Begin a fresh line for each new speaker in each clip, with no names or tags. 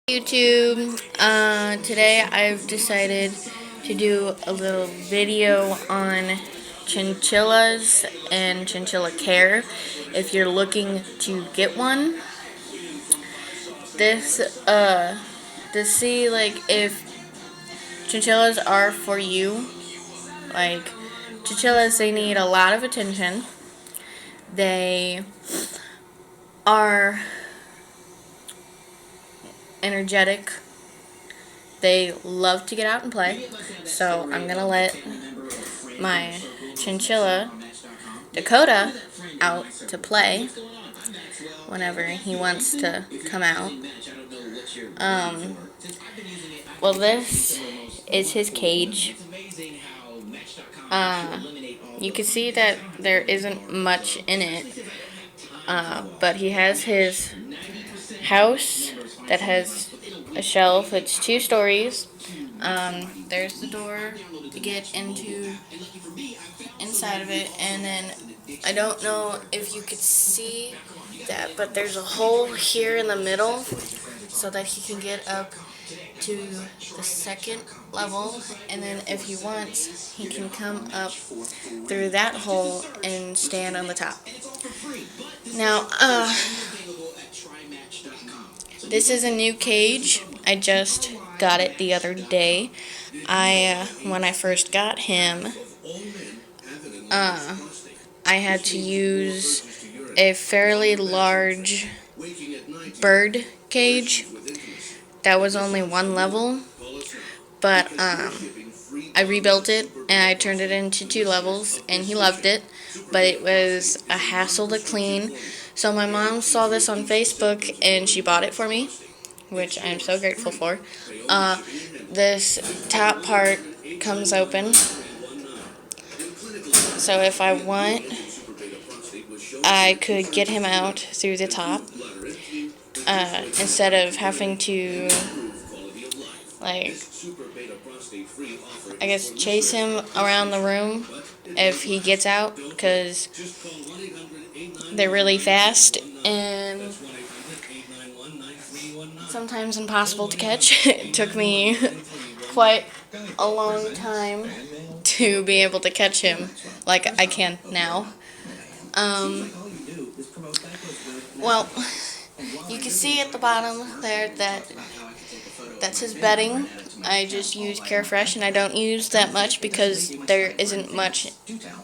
YouTube. Today I've decided to do a little video on chinchillas and chinchilla care. If you're looking to get one, to see like if chinchillas are for you. Like chinchillas, they need a lot of attention. They are energetic. They love to get out and play, so I'm gonna let my chinchilla Dakota out to play whenever he wants to come out. Well, this is his cage. You can see that there isn't much in it, but he has his house that has a shelf. It's 2 stories. There's the door to get inside of it, and then I don't know if you could see that, but there's a hole here in the middle so that he can get up to the 2nd level, and then if he wants, he can come up through that hole and stand on the top. Now, this is a new cage. I just got it the other day. When I first got him, I had to use a fairly large bird cage that was only 1 level, but I rebuilt it and I turned it into 2 levels, and he loved it, but it was a hassle to clean. So my mom saw this on Facebook and she bought it for me, which I'm so grateful for. This top part comes open, so if I want, I could get him out through the top, instead of having to, like, I guess chase him around the room if he gets out, because they're really fast and sometimes impossible to catch. It took me quite a long time to be able to catch him like I can now. Well, you can see at the bottom there that's his bedding. I just use Carefresh, and I don't use that much because there isn't much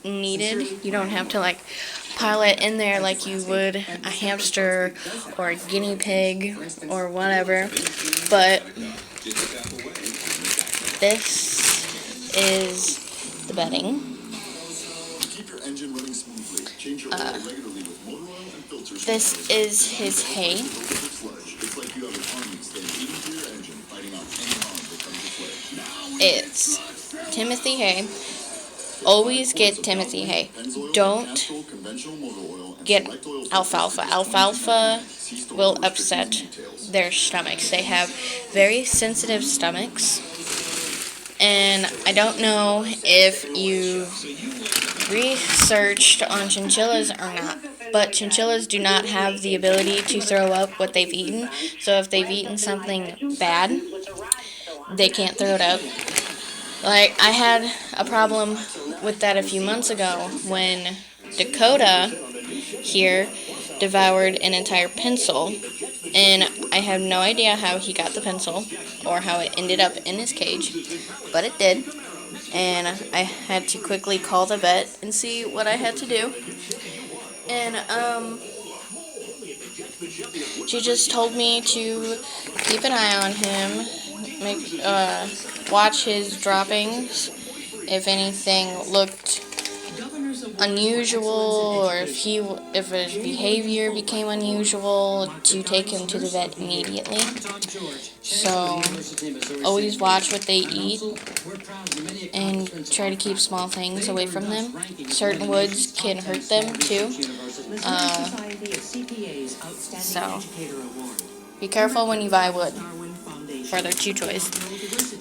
needed. You don't have to like pile it in there like you would a hamster or a guinea pig or whatever. But this is the bedding. This is his hay. It's Timothy hay. Always get Timothy hay. Don't get alfalfa. Alfalfa will upset their stomachs. They have very sensitive stomachs. And I don't know if you researched on chinchillas or not, but chinchillas do not have the ability to throw up what they've eaten. So if they've eaten something bad, they can't throw it up. Like, I had a problem with that a few months ago when Dakota here devoured an entire pencil, and I have no idea how he got the pencil or how it ended up in his cage, but it did, and I had to quickly call the vet and see what I had to do. And she just told me to keep an eye on him, watch his droppings, if anything looked unusual, or if his behavior became unusual, to take him to the vet immediately. So always watch what they eat and try to keep small things away from them. Certain woods can hurt them too. So be careful when you buy wood for their chew toys,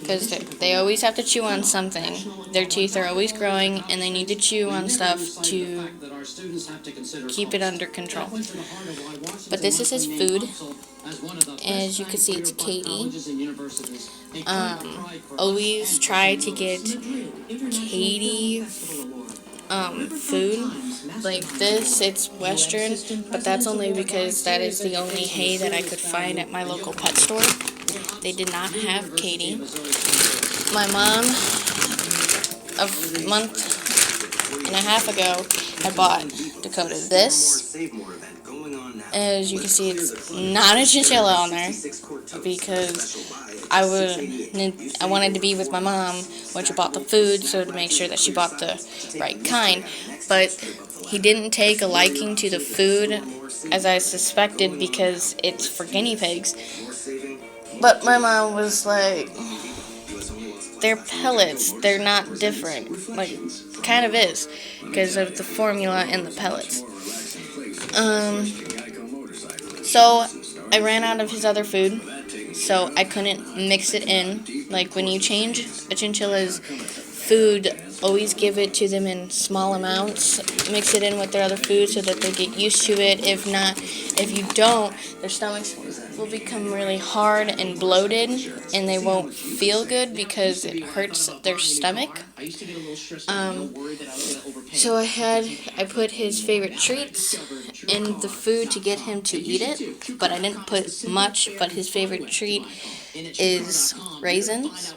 because they always have to chew on something. Their teeth are always growing, and they need to chew on stuff to keep it under control. But this is his food, As you can see, it's Katie. Always try to get Katie food like this. It's Western, but that's only because that is the only hay that I could find at my local pet store. They did not have Katie. My mom, a month and a half ago, I bought Dakota this. As you can see, it's not a chinchilla on there because I wanted to be with my mom when she bought the food, so to make sure that she bought the right kind. But he didn't take a liking to the food, as I suspected, because it's for guinea pigs. But my mom was like, they're pellets, they're not different. Like, kind of is, because of the formula and the pellets. So I ran out of his other food, so I couldn't mix it in. Like, when you change a chinchilla's food, always give it to them in small amounts. Mix it in with their other food so that they get used to it. If not, if you don't, their stomachs will become really hard and bloated, and they won't feel good because it hurts their stomach. So I put his favorite treats in the food to get him to eat it, but I didn't put much. But his favorite treat is raisins.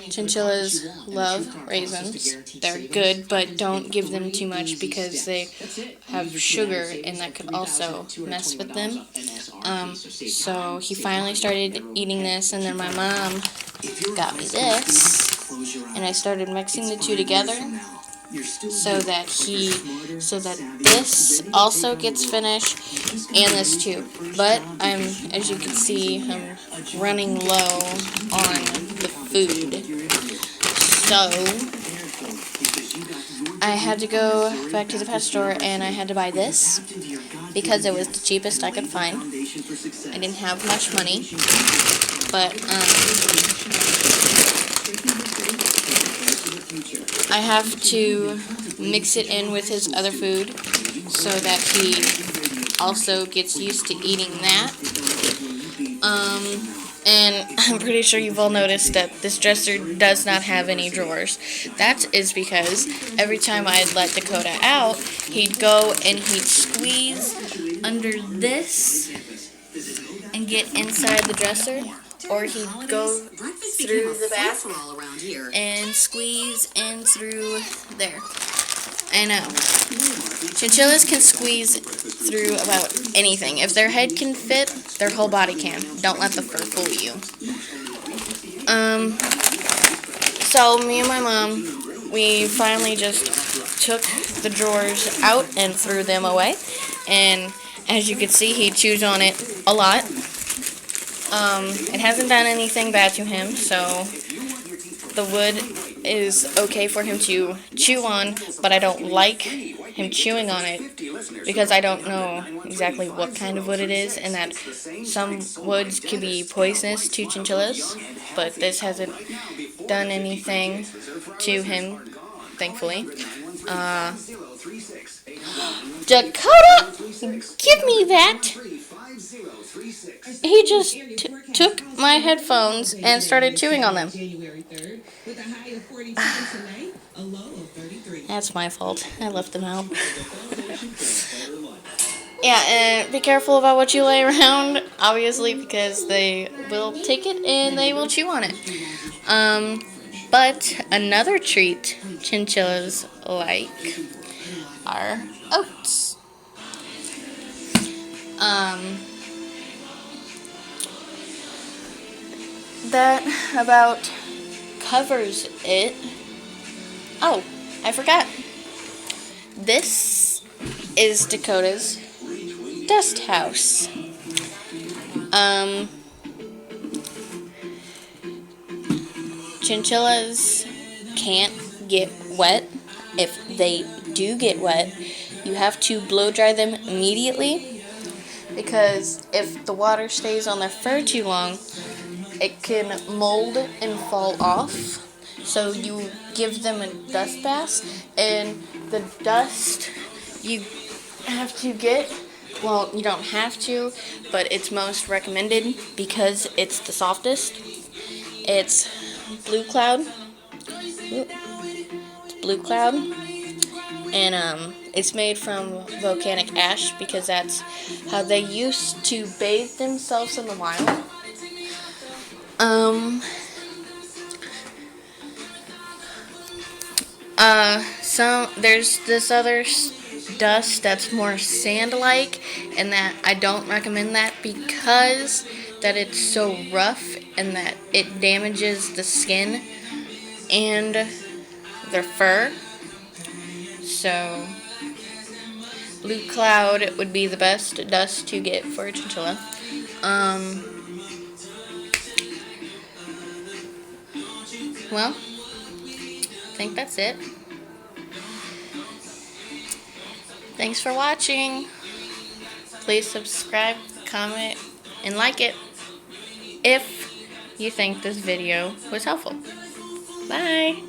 Chinchillas love raisins. They're good, but don't give them too much because they have sugar, and that could also mess with them. So he finally started eating this, and then my mom got me this, and I started mixing the two together so that this also gets finished, and this too. But as you can see, I'm running low on the food. So I had to go back to the pet store, and I had to buy this because it was the cheapest I could find. I didn't have much money, but I have to mix it in with his other food so that he also gets used to eating that. And I'm pretty sure you've all noticed that this dresser does not have any drawers. That is because every time I'd let Dakota out, he'd go and he'd squeeze under this and get inside the dresser, or he'd go through the back and squeeze in through there. I know. Chinchillas can squeeze through about anything. If their head can fit, their whole body can. Don't let the fur fool you. So me and my mom, we finally just took the drawers out and threw them away. And as you can see, he chews on it a lot. It hasn't done anything bad to him, so the wood is okay for him to chew on, but I don't like him chewing on it because I don't know exactly what kind of wood it is, and that some woods can be poisonous to chinchillas, but this hasn't done anything to him, thankfully. Dakota, give me that! He just took my headphones and started chewing on them. That's my fault. I left them out. Yeah, and be careful about what you lay around, obviously, because they will take it and they will chew on it. But another treat chinchillas like are oats. That about covers it. Oh, I forgot. This is Dakota's dust house. Chinchillas can't get wet. If they do get wet, you have to blow dry them immediately, because if the water stays on their fur too long, it can mold and fall off. So you give them a dust bath, and the dust you have to get Well, you don't have to, but it's most recommended because it's the softest. It's blue cloud. It's blue cloud, and it's made from volcanic ash because that's how they used to bathe themselves in the wild. There's this other dust that's more sand-like, and that I don't recommend that because that it's so rough and that it damages the skin and their fur. So, blue cloud would be the best dust to get for a chinchilla. Well, I think that's it. Thanks for watching. Please subscribe, comment, and like it if you think this video was helpful. Bye.